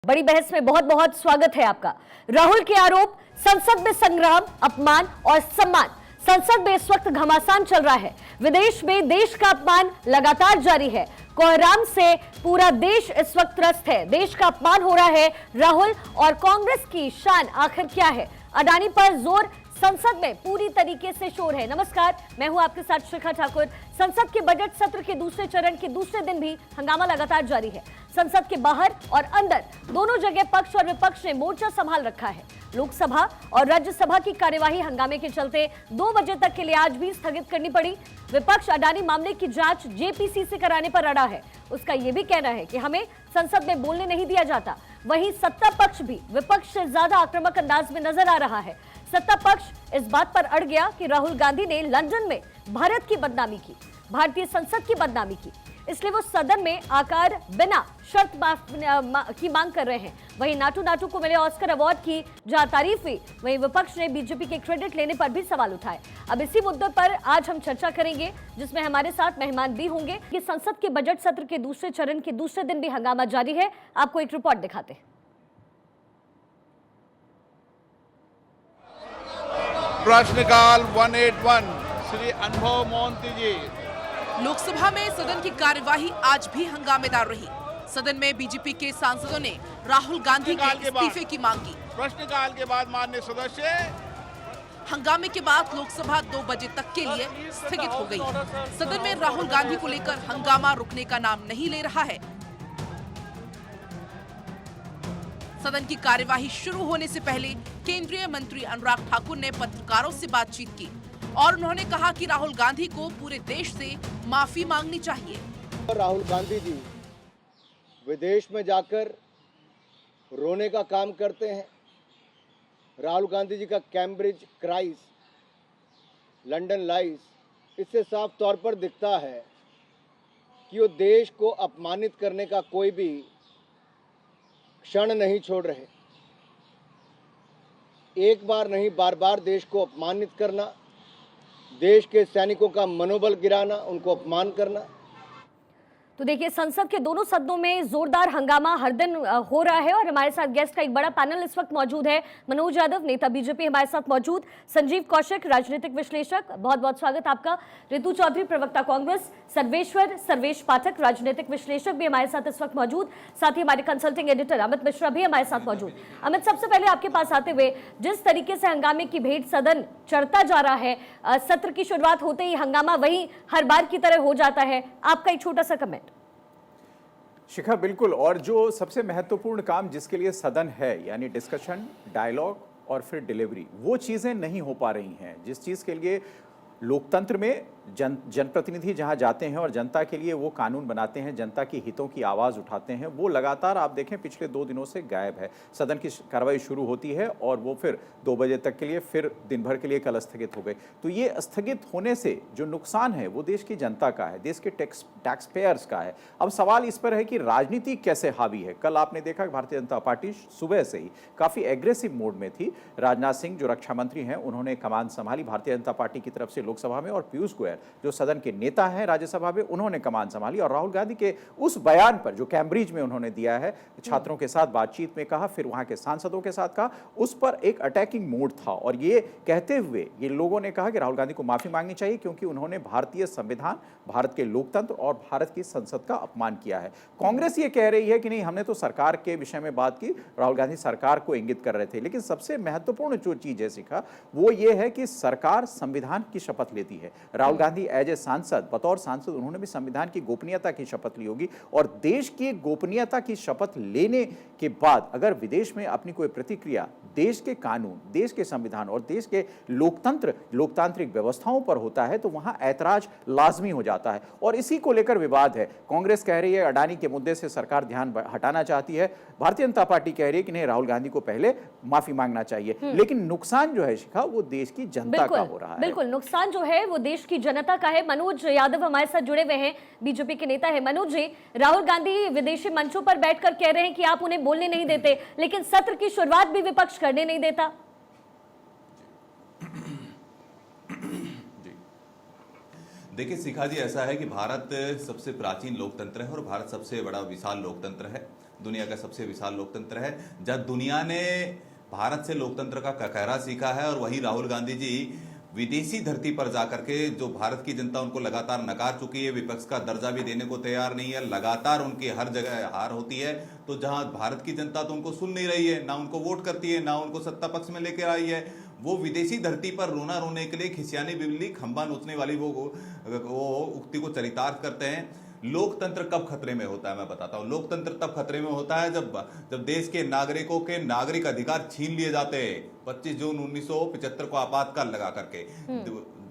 बड़ी बहस में बहुत बहुत स्वागत है आपका। राहुल के आरोप, संसद में संग्राम, अपमान और सम्मान। संसद में इस वक्त घमासान चल रहा है। विदेश में देश का अपमान लगातार जारी है। कोहराम से पूरा देश इस वक्त त्रस्त है। देश का अपमान हो रहा है। राहुल और कांग्रेस की शान आखिर क्या है? अडानी पर जोर, संसद में पूरी तरीके से शोर है। नमस्कार, मैं हूं आपके साथ शिखा ठाकुर। संसद के बजट सत्र के दूसरे चरण के दूसरे दिन भी हंगामा लगातार जारी है। संसद के बाहर और अंदर दोनों जगह पक्ष और विपक्ष ने मोर्चा संभाल रखा है। लोकसभा और राज्यसभा की कार्यवाही हंगामे के चलते 2 बजे तक के लिए आज भी स्थगित करनी पड़ी। विपक्ष अडानी मामले की जांच जेपीसी से कराने पर अड़ा है। उसका यह भी कहना है कि हमें संसद में बोलने नहीं दिया जाता। वहीं सत्ता पक्ष भी विपक्ष से ज्यादा आक्रामक अंदाज में नजर आ रहा है। सत्ता पक्ष इस बात पर अड़ गया कि राहुल गांधी ने लंदन में भारत की बदनामी की, भारतीय संसद की बदनामी की, इसलिए वो सदन में आकर बिना शर्त की मांग कर रहे हैं। वहीं नाटू नाटू को मिले ऑस्कर अवार्ड की जहां तारीफ हुई, वहीं विपक्ष ने बीजेपी के क्रेडिट लेने पर भी सवाल उठाए। अब इसी मुद्दे पर आज हम चर्चा करेंगे, जिसमें हमारे साथ मेहमान भी होंगे। कि संसद के बजट सत्र के दूसरे चरण के दूसरे दिन भी हंगामा जारी है। आपको एक रिपोर्ट दिखाते हैं। प्रश्नकाल 181 श्री अनुभव मोहंती जी। लोकसभा में सदन की कार्यवाही आज भी हंगामेदार रही। सदन में बीजेपी के सांसदों ने राहुल गांधी के इस्तीफे की मांग की। प्रश्नकाल के बाद माननीय सदस्य, हंगामे के बाद लोकसभा 2 बजे तक के लिए स्थगित हो गई। सदन में राहुल गांधी को लेकर हंगामा रुकने का नाम नहीं ले रहा है। सदन की कार्यवाही शुरू होने से पहले केंद्रीय मंत्री अनुराग ठाकुर ने पत्रकारों से बातचीत की और उन्होंने कहा कि राहुल गांधी को पूरे देश से माफी मांगनी चाहिए। राहुल गांधी जी विदेश में जाकर रोने का काम करते हैं। राहुल गांधी जी का कैम्ब्रिज क्राइस, लंदन लाइस, इससे साफ तौर पर दिखता है कि वो देश को अपमानित करने का कोई भी क्षण नहीं छोड़ रहे। एक बार नहीं, बार बार देश को अपमानित करना, देश के सैनिकों का मनोबल गिराना, उनको अपमान करना। तो देखिए, संसद के दोनों सदनों में जोरदार हंगामा हर दिन हो रहा है और हमारे साथ गेस्ट का एक बड़ा पैनल इस वक्त मौजूद है। मनोज यादव, नेता बीजेपी, हमारे साथ मौजूद। संजीव कौशिक, राजनीतिक विश्लेषक, बहुत बहुत स्वागत आपका। ऋतु चौधरी, प्रवक्ता कांग्रेस। सर्वेश पाठक, राजनीतिक विश्लेषक, भी हमारे साथ इस वक्त मौजूद। साथ ही हमारे कंसल्टिंग एडिटर अमित मिश्रा भी हमारे साथ मौजूद। अमित, सबसे पहले आपके पास आते हुए, जिस तरीके से हंगामे की भेंट सदन चढ़ता जा रहा है, सत्र की शुरुआत होते ही हंगामा वही हर बार की तरह हो जाता है, आपका एक छोटा सा कमेंट। शिखा, बिल्कुल। और जो सबसे महत्वपूर्ण काम जिसके लिए सदन है, यानी डिस्कशन, डायलॉग और फिर डिलीवरी, वो चीज़ें नहीं हो पा रही हैं। जिस चीज़ के लिए लोकतंत्र में जनप्रतिनिधि जहां जाते हैं और जनता के लिए वो कानून बनाते हैं, जनता की हितों की आवाज़ उठाते हैं, वो लगातार आप देखें पिछले 2 दिनों से गायब है। सदन की कार्रवाई शुरू होती है और वो फिर 2 बजे तक के लिए, फिर दिन भर के लिए कल स्थगित हो गए। तो ये स्थगित होने से जो नुकसान है वो देश की जनता का है, देश के टैक्स पेयर्स का है। अब सवाल इस पर है कि राजनीति कैसे हावी है। कल आपने देखा कि भारतीय जनता पार्टी सुबह से ही काफ़ी एग्रेसिव मोड में थी। राजनाथ सिंह जो रक्षा मंत्री हैं, उन्होंने कमान संभाली भारतीय जनता पार्टी की तरफ से लोकसभा में, और पीयूष गोयल जो सदन के नेता हैं राज्यसभा में, उन्होंने कमान संभाली। और राहुल गांधी के उस बयान पर जो कैम्ब्रिज में उन्होंने दिया है, छात्रों के साथ बातचीत में कहा, फिर वहां के सांसदों के साथ कहा, उस पर एक अटैकिंग मूड था। और ये कहते हुए ये लोगों ने कहा कि राहुल गांधी को माफी मांगनी चाहिए, क्योंकि उन्होंने भारतीय संविधान, भारत के लोकतंत्र और भारत की संसद का अपमान किया है। कांग्रेस ये कह रही है कि नहीं, हमने तो सरकार के विषय में बात की, राहुल गांधी सरकार को इंगित कर रहे थे। लेकिन सबसे महत्वपूर्ण जो चीज है शिखा, वो ये है कि सरकार संविधान की शपथ लेती है। राहुल गांधी एज ए सांसद, बतौर सांसद, उन्होंने भी संविधान की गोपनीयता की शपथ ली होगी। और देश की गोपनीयता की शपथ लेने के बाद अगर विदेश में अपनी कोई प्रतिक्रिया देश के कानून, देश के संविधान और देश के लोकतांत्रिक व्यवस्थाओं पर होता है, तो वहां ऐतराज लाजमी हो जाता है। और इसी को लेकर विवाद है। कांग्रेस कह रही है अडानी के मुद्दे से सरकार ध्यान हटाना चाहती है। भारतीय जनता पार्टी कह रही है कि नहीं, राहुल गांधी को पहले माफी मांगना चाहिए। लेकिन नुकसान जो है शिखा, वो देश की जनता का हो रहा है। बिल्कुल, नुकसान जो है वो देश की जनता का है। मनोज यादव हमारे साथ जुड़े हुए हैं, बीजेपी के नेता है। मनोज जी, राहुल गांधी विदेशी मंचों पर बैठकर कह रहे हैं कि आप उन्हें बोलने नहीं देते, लेकिन सत्र की शुरुआत भी विपक्ष करने नहीं देता। देखिए शिखा जी, ऐसा है कि भारत सबसे प्राचीन लोकतंत्र है और भारत सबसे बड़ा विशाल लोकतंत्र है। दुनिया का सबसे विशाल लोकतंत्र है। जब दुनिया ने भारत से लोकतंत्र का ककहरा सीखा है और वही राहुल गांधी जी विदेशी धरती पर जाकर के जो भारत की जनता उनको लगातार नकार चुकी है, विपक्ष का दर्जा भी देने को तैयार नहीं है, लगातार उनकी हर जगह हार होती है। तो जहां भारत की जनता तो उनको सुन नहीं रही है, ना उनको वोट करती है, ना उनको सत्ता पक्ष में लेकर आई है, वो विदेशी धरती पर रोना रोने के लिए खिसियानी बिल्ली खंबा नोचने वाली वो उक्ति को चरितार्थ करते हैं। लोकतंत्र कब खतरे में होता है मैं बताता हूं। लोकतंत्र तब खतरे में होता है जब देश के नागरिकों के नागरिक अधिकार छीन लिए जाते हैं। 25 जून 1975 को आपातकाल लगा करके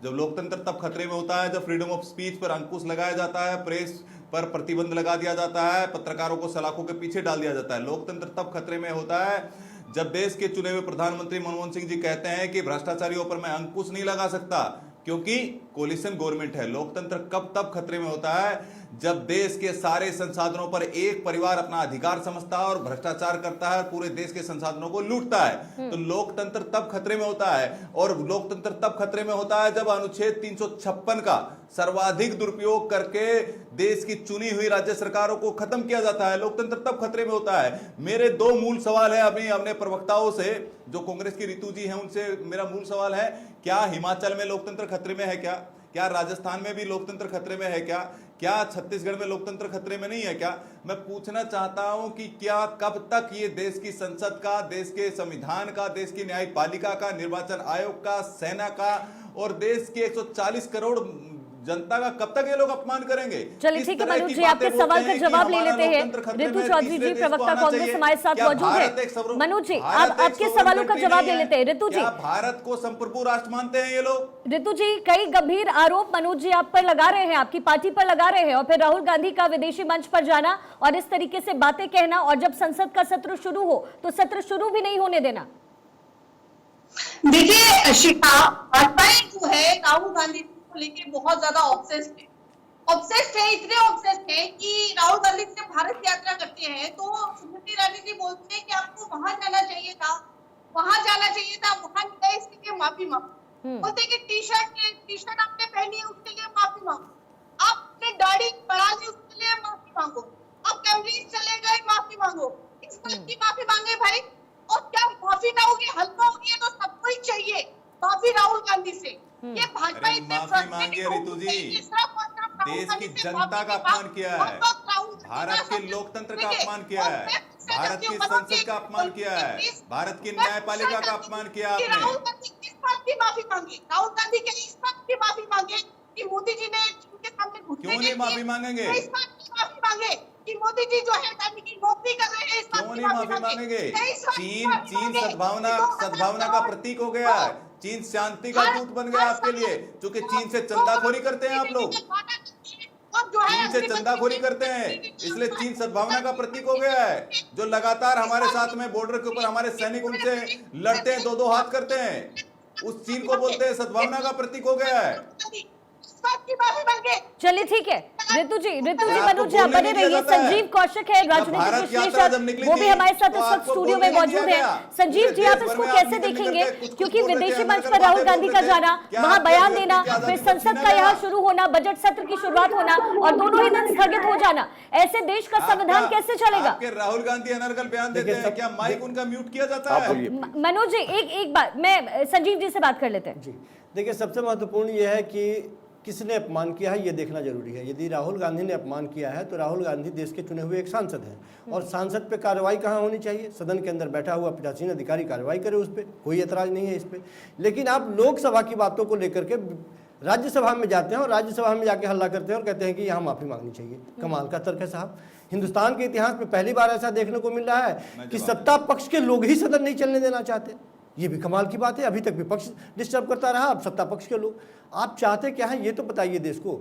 जब लोकतंत्र तब खतरे में होता है जब फ्रीडम ऑफ स्पीच पर अंकुश लगाया जाता है, प्रेस पर प्रतिबंध लगा दिया जाता है, पत्रकारों को सलाखों के पीछे डाल दिया जाता है। लोकतंत्र तब खतरे में होता है जब देश के चुने हुए प्रधानमंत्री मनमोहन सिंह जी कहते हैं कि भ्रष्टाचारियों पर मैं अंकुश नहीं लगा सकता क्योंकि कोलिशन गवर्नमेंट है। लोकतंत्र कब तब खतरे में होता है जब देश के सारे संसाधनों पर एक परिवार अपना अधिकार समझता है और भ्रष्टाचार करता है, पूरे देश के संसाधनों को लूटता है। तो लोकतंत्र तब खतरे में होता है। और लोकतंत्र तब खतरे में होता है जब अनुच्छेद 356 का सर्वाधिक दुरुपयोग करके देश की चुनी हुई राज्य सरकारों को खत्म किया जाता है। लोकतंत्र तब खतरे में होता है। मेरे दो मूल सवाल है अभी अपने प्रवक्ताओं से, जो कांग्रेस की रितु जी हैं उनसे मेरा मूल सवाल है, क्या हिमाचल में लोकतंत्र खतरे में है? क्या राजस्थान में भी लोकतंत्र खतरे में है? क्या छत्तीसगढ़ में लोकतंत्र खतरे में नहीं है? क्या मैं पूछना चाहता हूं कि क्या कब तक ये देश की संसद का, देश के संविधान का, देश की न्यायपालिका का, निर्वाचन आयोग का, सेना का और देश के 140 करोड़ जनता का कब तक ये लोग अपमान करेंगे? चलिए ठीक है मनोज जी, आपके सवाल का जवाब ले लेते हैं। रितु चौधरी जी प्रवक्ता कांग्रेस हमारे साथ मौजूद है। मनोज जी आप आपके सवालों का जवाब ले लेते हैं। रितु जी, भारत को संप्रभु राष्ट्र मानते हैं ये लोग? रितु जी, कई गंभीर आरोप मनोज जी आप पर लगा रहे हैं, आपकी पार्टी पर लगा रहे हैं, और फिर राहुल गांधी का विदेशी मंच पर जाना और इस तरीके से बातें कहना, और जब संसद का सत्र शुरू हो तो सत्र शुरू भी नहीं होने देना। देखिए शिखा, भाजपा जो है राहुल गांधी को लेके बहुत ज्यादा ऑब्सेस्ड है, इतने ऑब्सेस्ड है कि राहुल गांधी से भारत यात्रा करते हैं तो स्मृति ईरानी जी बोलते हैं कि आपको वहां जाना चाहिए था, वहां गए इसके लिए माफी मांगो। बोलते कि टी शर्ट आपने पहनी है उसके लिए माफी मांगो, आपने दाढ़ी बढ़ा ली उसके लिए माफी मांगो, आप कैमरीज चले गए माफी मांगो, इस बात की माफी मांगे भाई। और क्या माफी ना होगी, हल्का होगी तो सबको ही चाहिए माफी राहुल गांधी से। ये भाजपा इतने माफी मांगे रितु जी, देश की जनता का अपमान किया है, भारत के लोकतंत्र का अपमान किया है, भारत की संसद का अपमान किया है, भारत की न्यायपालिका का अपमान किया आपने। राहुल गांधी किस बात की माफी मांगे? राहुल गांधी के इस बात की माफी मांगे कि मोदी जी ने उनके सामने घुटने क्यों नहीं माफी मांगेंगे? इस बात की माफी मांगे कि मोदी जी जो है की नौकरी कर रहे हैं, इस बात क्यों की नहीं माफी मांगेंगे? चीन सद्भावना का प्रतीक हो गया है, चीन शांति का दूत बन गया आपके लिए, क्योंकि चीन से चंदाखोरी करते हैं आप लोग, चीन से चंदाखोरी करते हैं, इसलिए चीन सद्भावना का प्रतीक हो गया है। जो लगातार हमारे साथ में बॉर्डर के ऊपर हमारे सैनिक उनसे लड़ते हैं, दो हाथ करते हैं, उस चीन को बोलते हैं सद्भावना का प्रतीक हो गया है। चलिए ठीक है रितु जी मनोज जी आप बने रहिए। संजीव कौशिक है राजनीतिक विश्लेषक, वो भी हमारे साथ इस वक्त स्टूडियो में मौजूद है। संजीव जी आप इसको कैसे देखेंगे, क्योंकि विदेशी मंच पर राहुल गांधी का जाना, वहां बयान देना, फिर संसद का यहाँ शुरू होना, बजट सत्र की शुरुआत होना और दोनों ही दिन स्थगित हो जाना, ऐसे देश का संविधान कैसे चलेगा? राहुल गांधी अनर्गल बयान देते हैं, क्या माइक उनका म्यूट किया जाता है? मनोज जी एक बात मैं संजीव जी से बात कर लेते हैं। देखिए सबसे महत्वपूर्ण यह है कि किसने अपमान किया है ये देखना जरूरी है। यदि राहुल गांधी ने अपमान किया है तो राहुल गांधी देश के चुने हुए एक सांसद हैं और सांसद पे कार्रवाई कहाँ होनी चाहिए? सदन के अंदर बैठा हुआ पीठासीन अधिकारी कार्रवाई करे उस पर, कोई एतराज नहीं है इस पर। लेकिन आप लोकसभा की बातों को लेकर के राज्यसभा में जाते हैं और राज्यसभा में जाके हल्ला करते हैं और कहते हैं कि यहाँ माफी मांगनी चाहिए। कमाल का तर्क है साहब। हिंदुस्तान के इतिहास में पहली बार ऐसा देखने को मिल रहा है कि सत्ता पक्ष के लोग ही सदन नहीं चलने देना चाहते। ये भी कमाल की बात है। अभी तक विपक्ष डिस्टर्ब करता रहा, अब सत्ता पक्ष के लोग। आप चाहते क्या है ये तो बताइए देश को।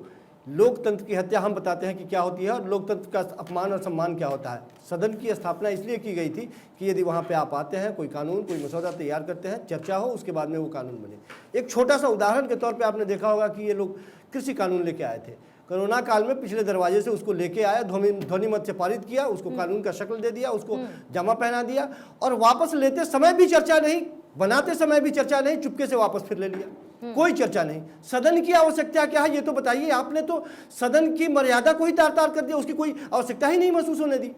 लोकतंत्र की हत्या हम बताते हैं कि क्या होती है और लोकतंत्र का अपमान और सम्मान क्या होता है। सदन की स्थापना इसलिए की गई थी कि यदि वहाँ पे आप आते हैं, कोई कानून कोई मसौदा तैयार करते हैं, चर्चा हो, उसके बाद में वो कानून बने। एक छोटा सा उदाहरण के तौर पे आपने देखा होगा कि ये लोग कृषि कानून लेके आए थे। कोरोना काल में पिछले दरवाजे से उसको लेके आया, ध्वनि मत से पारित किया, उसको कानून का शक्ल दे दिया, उसको जमा पहना दिया और वापस लेते समय भी चर्चा नहीं, बनाते समय भी चर्चा नहीं, चुपके से वापस फिर ले लिया। कोई चर्चा नहीं। सदन की आवश्यकता क्या है ये तो बताइए। आपने तो सदन की मर्यादा को ही तार तार कर दिया, उसकी कोई आवश्यकता ही नहीं महसूस होने दी।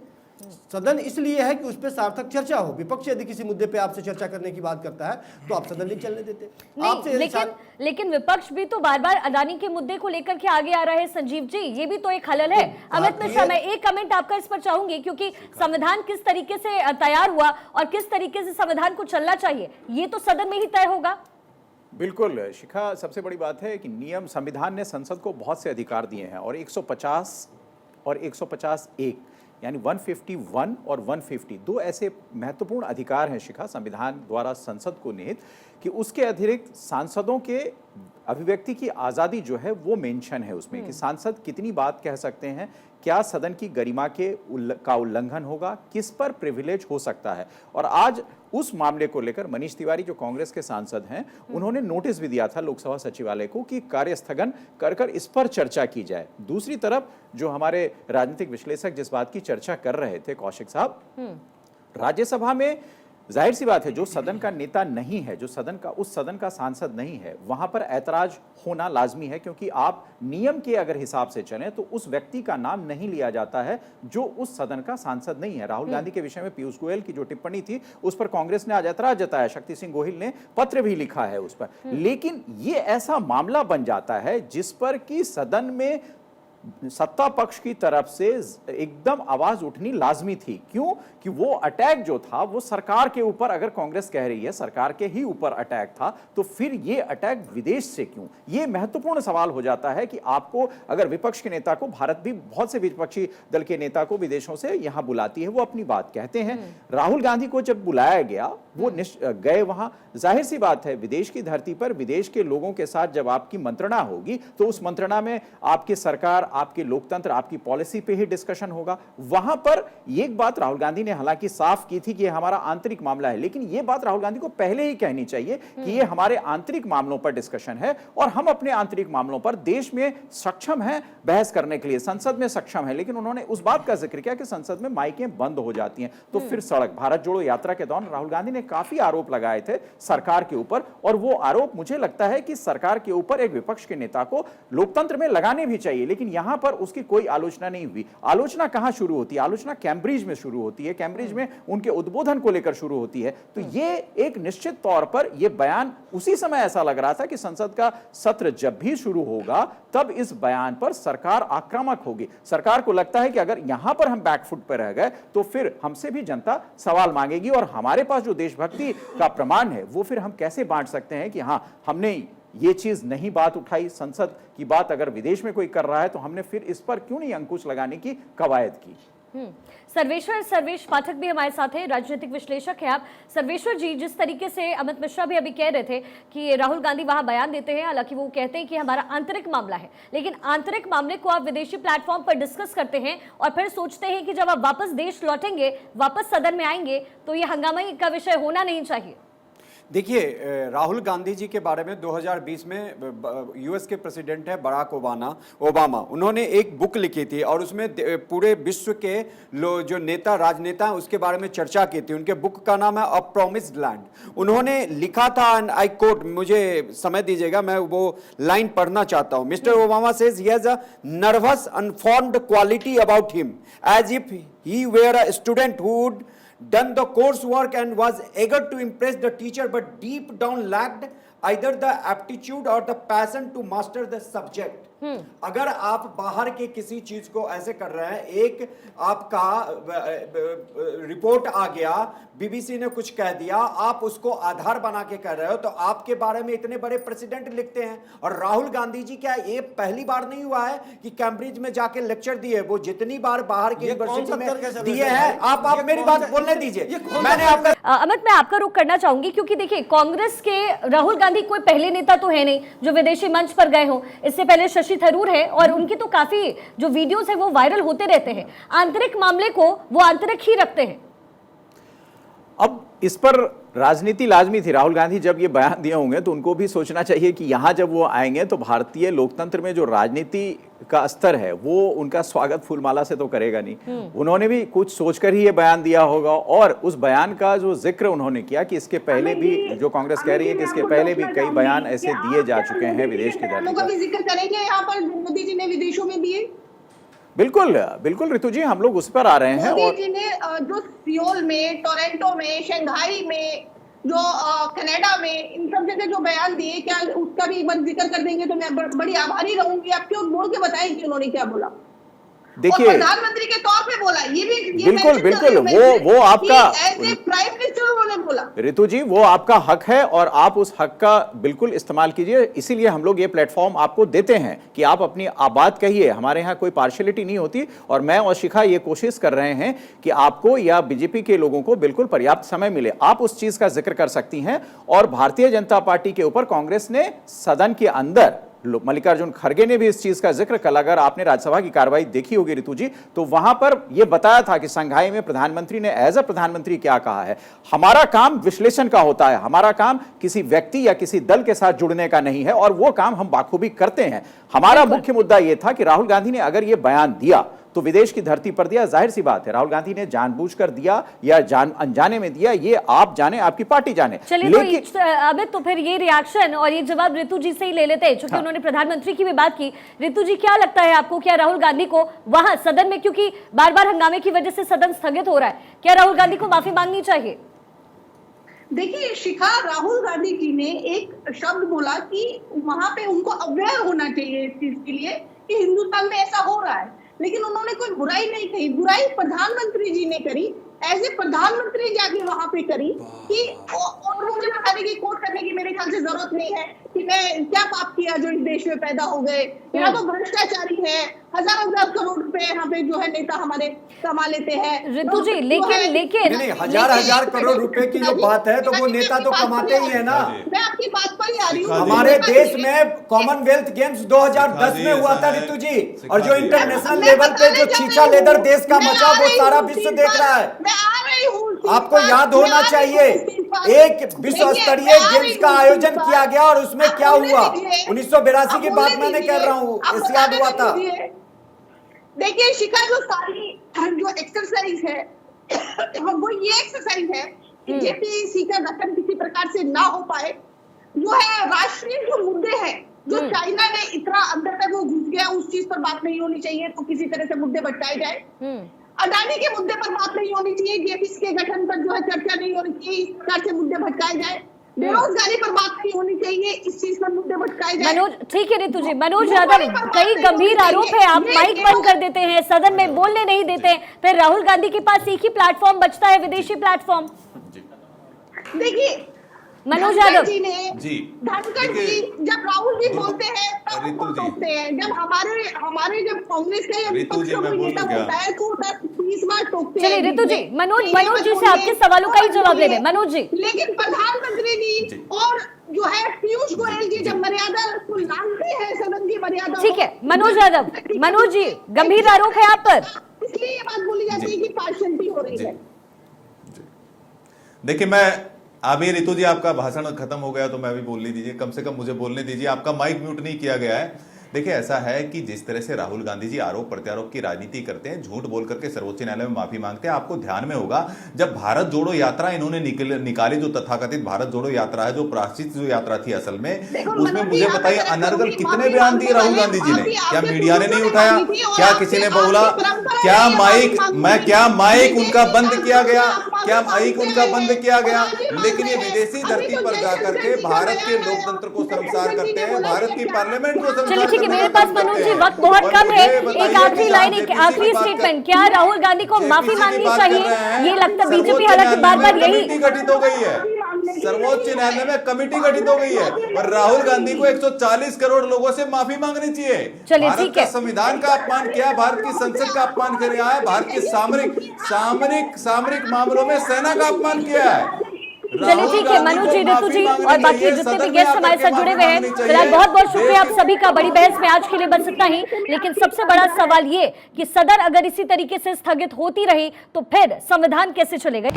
सदन इसलिए है कि उस पर सार्थक चर्चा हो। विपक्ष यदि किसी मुद्दे पे आपसे चर्चा करने की बात करता है तो आप सदन नहीं चलने देते। नहीं, लेकिन विपक्ष भी तो बार बार अदानी के मुद्दे को लेकर के आगे आ रहा है। संजीव जी, ये भी तो एक खलल है। अमित मिश्रा, मैं एक कमेंट आपका इस पर चाहूंगी, क्योंकि संविधान किस तरीके से तैयार हुआ और किस तरीके से संविधान को चलना चाहिए, ये तो सदन में ही तय होगा। बिल्कुल शिखा, सबसे बड़ी बात है कि नियम, संविधान ने संसद को बहुत से अधिकार दिए हैं और 150 और 150(1) यानी 151 और 150 दो ऐसे महत्वपूर्ण अधिकार हैं शिखा, संविधान द्वारा संसद को निहित, कि उसके अतिरिक्त सांसदों के अभिव्यक्ति की आज़ादी जो है वो मेंशन है उसमें, कि सांसद कितनी बात कह सकते हैं, क्या सदन की गरिमा का उल्लंघन होगा, किस पर प्रिविलेज हो सकता है। और आज उस मामले को लेकर मनीष तिवारी जो कांग्रेस के सांसद हैं, उन्होंने नोटिस भी दिया था लोकसभा सचिवालय को कि कार्य स्थगन कर इस पर चर्चा की जाए। दूसरी तरफ जो हमारे राजनीतिक विश्लेषक जिस बात की चर्चा कर रहे थे, कौशिक साहब, राज्यसभा में जाहिर सी बात है जो सदन का नेता नहीं है, जो उस सदन का सांसद नहीं है, वहां पर ऐतराज होना लाजमी है, क्योंकि आप नियम के अगर हिसाब से चलें तो उस व्यक्ति का नाम नहीं लिया जाता है जो उस सदन का सांसद नहीं है। राहुल गांधी के विषय में पीयूष गोयल की जो टिप्पणी थी उस पर कांग्रेस ने आज ऐतराज जताया, शक्ति सिंह गोहिल ने पत्र भी लिखा है उस पर। लेकिन ये ऐसा मामला बन जाता है जिस पर कि सदन में सत्ता पक्ष की तरफ से एकदम आवाज उठनी लाजमी थी। क्यों? कि वो अटैक जो था वो सरकार के ऊपर, अगर कांग्रेस कह रही है सरकार के ही ऊपर अटैक था, तो फिर ये अटैक विदेश से क्यों? ये महत्वपूर्ण सवाल हो जाता है कि आपको, अगर विपक्ष के नेता को, भारत भी बहुत से विपक्षी दल के नेता को विदेशों से यहां बुलाती है, वो अपनी बात कहते हैं। राहुल गांधी को जब बुलाया गया वो गए वहां, जाहिर सी बात है विदेश की धरती पर विदेश के लोगों के साथ जब आपकी मंत्रणा होगी तो उस मंत्रणा में आपकी सरकार, आपके लोकतंत्र, आपकी पॉलिसी पे ही डिस्कशन होगा। वहां पर एक बात राहुल गांधी ने हालांकि साफ की थी कि यह हमारा आंतरिक मामला है, लेकिन यह बात राहुल गांधी को पहले ही कहनी चाहिए कि यह हमारे आंतरिक मामलों पर डिस्कशन है और हम अपने आंतरिक मामलों पर देश में सक्षम हैं बहस करने के लिए, संसद में सक्षम है। लेकिन उन्होंने उस बात का जिक्र किया कि संसद में माइकें बंद हो जाती हैं, तो फिर सड़क। भारत जोड़ो यात्रा के दौरान राहुल गांधी ने काफी आरोप लगाए थे सरकार के ऊपर, और वो आरोप मुझे लगता है कि सरकार के ऊपर एक विपक्ष के नेता को लोकतंत्र में लगाने भी चाहिए, लेकिन यहां पर उसकी कोई आलोचना नहीं हुई। आलोचना कहां शुरू होती है? आलोचना कैम्ब्रिज में शुरू होती है, कैम्ब्रिज में उनके उद्बोधन को लेकर शुरू होती है। तो ये एक निश्चित तौर पर यह बयान उसी समय ऐसा लग रहा था कि संसद का सत्र जब भी शुरू होगा तब इस बयान पर सरकार आक्रामक होगी। सरकार को लगता है कि अगर यहां पर हम बैकफुट पर रह गए तो फिर हमसे भी जनता सवाल मांगेगी, और हमारे पास जो देशभक्ति का प्रमाण है वो फिर हम कैसे बांट सकते हैं कि हां हमने ये चीज नहीं बात उठाई, संसद की बात अगर विदेश में कोई कर रहा है तो हमने फिर इस पर क्यों नहीं अंकुश लगाने की कवायद की। सर्वेश पाठक भी हमारे साथ हैं, राजनीतिक विश्लेषक हैं आप। सर्वेश्वर जी, जिस तरीके से अमित मिश्रा भी अभी कह रहे थे कि राहुल गांधी वहां बयान देते हैं, हालांकि वो कहते हैं कि हमारा आंतरिक मामला है, लेकिन आंतरिक मामले को आप विदेशी प्लेटफॉर्म पर डिस्कस करते हैं और फिर सोचते हैं कि जब आप वापस देश लौटेंगे, वापस सदन में आएंगे, तो ये हंगामे का विषय होना नहीं चाहिए। देखिए, राहुल गांधी जी के बारे में 2020 में यूएस के प्रेसिडेंट है बराक ओबामा, उन्होंने एक बुक लिखी थी और उसमें पूरे विश्व के जो राजनेता हैं उसके बारे में चर्चा की थी। उनके बुक का नाम है अ प्रॉमिस्ड लैंड। उन्होंने लिखा था, एंड आई कोट, मुझे समय दीजिएगा, मैं वो लाइन पढ़ना चाहता हूं। Mr Obama says he has a nervous unformed quality about him, as if he were a student who would done the coursework and was eager to impress the teacher but deep down lacked either the aptitude or the passion to master the subject। अगर आप बाहर के किसी चीज को ऐसे कर रहे हैं, एक आपका रिपोर्ट आ गया, बीबीसी ने कुछ कह दिया, आप उसको आधार बना के कर रहे हो, तो आपके बारे में इतने बड़े प्रेसिडेंट लिखते हैं। और राहुल गांधी जी, क्या ये पहली बार नहीं हुआ है कि कैम्ब्रिज में जाके लेक्चर दिए? वो जितनी बार बाहर की यूनिवर्सिटी में दिए हैं, आप मेरी बात बोलने दीजिए। मैंने आपका अमित, मैं आपका रुख करना चाहूंगी, क्योंकि देखिए कांग्रेस के राहुल गांधी कोई पहले नेता तो है नहीं जो विदेशी मंच पर गए हों। इससे पहले शशि थरूर है और उनकी तो काफी जो वीडियोस है वो वायरल होते रहते हैं। आंतरिक मामले को वो आंतरिक ही रखते हैं। अब इस पर राजनीति लाजमी थी। राहुल गांधी जब ये बयान दिए होंगे तो उनको भी सोचना चाहिए कि यहाँ जब वो आएंगे तो भारतीय लोकतंत्र में जो राजनीति का स्तर है वो उनका स्वागत फूलमाला से तो करेगा नहीं। उन्होंने भी कुछ सोचकर ही ये बयान दिया होगा, और उस बयान का जो जिक्र उन्होंने किया कि इसके पहले भी, जो कांग्रेस कह रही है कि इसके पहले भी कई बयान ऐसे दिए जा चुके हैं विदेश की धरती पर। जिक्र करेंगे यहाँ पर मोदी जी ने विदेशों में दिए। बिल्कुल बिल्कुल ऋतु जी, हम लोग उस पर आ रहे हैं। मोदी और जी ने जो सियोल में, टोरंटो में, शंघाई में, जो कनाडा में, इन सब जगह जो बयान दिए, क्या उसका भी एक बार जिक्र कर देंगे तो मैं बड़ी आभारी रहूंगी। आप क्यों बोल के बताएं कि उन्होंने क्या बोला। देखिए, और प्रधानमंत्री के तौर पे बोला, ये बिल्कुल बिल्कुल, वो आपका एज ए प्राइम मिनिस्टर उन्होंने बोला। ऋतु जी, वो आपका हक है और आप उस हक का बिल्कुल इस्तेमाल कीजिए। इसीलिए हम लोग ये प्लेटफॉर्म आपको देते हैं कि आप अपनी बात कहिए। हमारे यहाँ कोई पार्शियलिटी नहीं होती और मैं और शिखा ये कोशिश कर रहे हैं कि आपको या बीजेपी के लोगों को बिल्कुल पर्याप्त समय मिले। आप उस चीज का जिक्र कर सकती हैं। और भारतीय जनता पार्टी के ऊपर कांग्रेस ने सदन के अंदर, मल्लिकार्जुन खड़गे ने भी इस चीज का जिक्र, कल अगर आपने राज्यसभा की कार्रवाई देखी होगी ऋतु जी, तो वहां पर यह बताया था कि संघाई में प्रधानमंत्री ने एज अ प्रधानमंत्री क्या कहा है। हमारा काम विश्लेषण का होता है, हमारा काम किसी व्यक्ति या किसी दल के साथ जुड़ने का नहीं है और वो काम हम बाखूबी करते हैं। हमारा मुख्य मुद्दा यह था कि राहुल गांधी ने अगर यह बयान दिया तो विदेश की धरती पर दिया। जाहिर सी बात है, राहुल गांधी ने जानबूझकर दिया या अनजाने में दिया, ये आप जाने, आपकी पार्टी जाने। चलिए, लेकिन तो अमित, तो फिर ये रिएक्शन और ये जवाब ऋतु जी से ही ले लेते हैं, क्योंकि उन्होंने प्रधानमंत्री की भी बात की। ऋतु जी, क्या लगता है आपको, क्या राहुल गांधी को वहां सदन में, क्योंकि बार बार हंगामे की वजह से सदन स्थगित हो रहा है, क्या राहुल गांधी को माफी मांगनी चाहिए? देखिए शिखा, राहुल गांधी जी ने एक शब्द बोला कि वहां पे उनको अवेयर होना चाहिए इस चीज के लिए कि हिंदुस्तान में ऐसा हो रहा है, लेकिन उन्होंने कोई बुराई नहीं कही। बुराई प्रधानमंत्री जी ने करी, एज ए प्रधानमंत्री जाके वहां पे करी कि और मुझे बताने की, कोट करने की मेरे ख्याल से जरूरत नहीं है कि मैं क्या पाप किया जो इस देश में पैदा हो गए। यहाँ तो भ्रष्टाचारी है, हजार करोड़ रुपए यहाँ पे जो है नेता हमारे कमा लेते हैं। ऋतु जी, लेकिन नहीं, हजार करोड़ रुपए की जो बात है तो वो नेता तो कमाते ही है ना। मैं आपकी बात पर ही आ रही हूँ। हमारे देश में कॉमनवेल्थ गेम्स 2010 में हुआ था ऋतु जी, और जो इंटरनेशनल लेवल पे जो छीछा लेदर देश का मचा वो सारा विश्व देख रहा है। मैं आ रही हूँ, आपको याद होना चाहिए, एक विश्व स्तरीय गेम्स का आयोजन किया गया और उसमें क्या हुआ। 1982 की बात मैंने कह रहा हूँ, इस याद हुआ था। देखिए शिखा, जो सारी जो एक्सरसाइज है वो ये एक्सरसाइज है कि जेपीसी का गठन किसी प्रकार से ना हो पाए। जो है राष्ट्रीय जो मुद्दे हैं, जो चाइना ने इतना अंदर तक वो घुस गया, उस चीज पर बात नहीं होनी चाहिए, तो किसी तरह से मुद्दे भटकाए जाए। अडानी के मुद्दे पर बात नहीं होनी चाहिए, जेपीसी के गठन पर जो है चर्चा नहीं होनी चाहिए, इस प्रकार से मुद्दे भटकाए जाए। बेरोजगारी पर बात नहीं होनी चाहिए, इस चीज पर मुद्दे भटकाए जाए। मनोज, ठीक है ऋतु जी, मनोज यादव, कई गंभीर आरोप है, आप माइक बंद कर देते हैं, सदन में बोलने नहीं देते हैं, फिर राहुल गांधी के पास एक ही प्लेटफॉर्म बचता है, विदेशी प्लेटफॉर्म। देखिए मनोज यादव जी ने, धनखड़ जी, जब राहुल जी बोलते हैं तब उनको टोकते हैं, जब हमारे जब कांग्रेस के विपक्ष का कोई नेता बोलता है तो 10-20 बार टोकते हैं। चलिए ऋतु जी, मनोज जी से आपके सवालों का ही जवाब ले रहे हैं मनोज जी। लेकिन प्रधानमंत्री जी और जो है पीयूष गोयल जी जब मर्यादा को लांघते हैं, सदन की मर्यादा, ठीक है मनोज यादव, मनोज जी, गंभीर आरोप है आप पर, इसलिए ये बात बोली जाती है कि पार्शियलिटी हो रही है। देखिए, मैं अभी ऋतु जी आपका भाषण खत्म हो गया तो मैं भी बोलने दीजिए, कम से कम मुझे बोलने दीजिए। आपका माइक म्यूट नहीं किया गया है। देखिए, ऐसा है कि जिस तरह से राहुल गांधी जी आरोप प्रत्यारोप की राजनीति करते हैं, झूठ बोल करके सर्वोच्च न्यायालय में माफी मांगते हैं। आपको ध्यान में होगा, जब भारत जोड़ो यात्रा इन्होंने निकाली, जो तथाकथित भारत जोड़ो यात्रा है, जो प्राश्चित जो यात्रा थी असल में, उसमें मुझे बताइए अनर्गल कितने बयान दिए राहुल गांधी जी ने। क्या मीडिया ने नहीं उठाया? क्या किसी ने बोला? क्या माइक उनका बंद किया गया? क्या माइक उनका बंद किया गया? लेकिन ये विदेशी धरती पर जाकर के भारत के लोकतंत्र को शर्मसार करते हैं, भारत की पार्लियामेंट को शर्मसार। मेरे पास मनोज जी वक्त बहुत कम है, एक आखिरी लाइन, एक आखिरी स्टेटमेंट, क्या राहुल गांधी को माफी मांगनी चाहिए? ये लगता बीजेपी हालांकि बार-बार यही गठित हो गई है, सर्वोच्च न्यायालय में कमेटी गठित हो गई है और राहुल गांधी को 140 करोड़ लोगों से माफी मांगनी चाहिए। भारत का संविधान का अपमान किया, भारत की संसद का अपमान किया है, भारत के सामरिक मामलों में सेना का अपमान किया है। चलिए ठीक है मनोज जी, ऋतु जी और बाकी जितने भी गेस्ट हमारे साथ जुड़े हुए हैं, फिलहाल बहुत बहुत शुक्रिया आप सभी का। बड़ी बहस में आज के लिए बस इतना ही, लेकिन सबसे बड़ा सवाल ये कि सदन अगर इसी तरीके से स्थगित होती रही तो फिर संविधान कैसे चलेगा।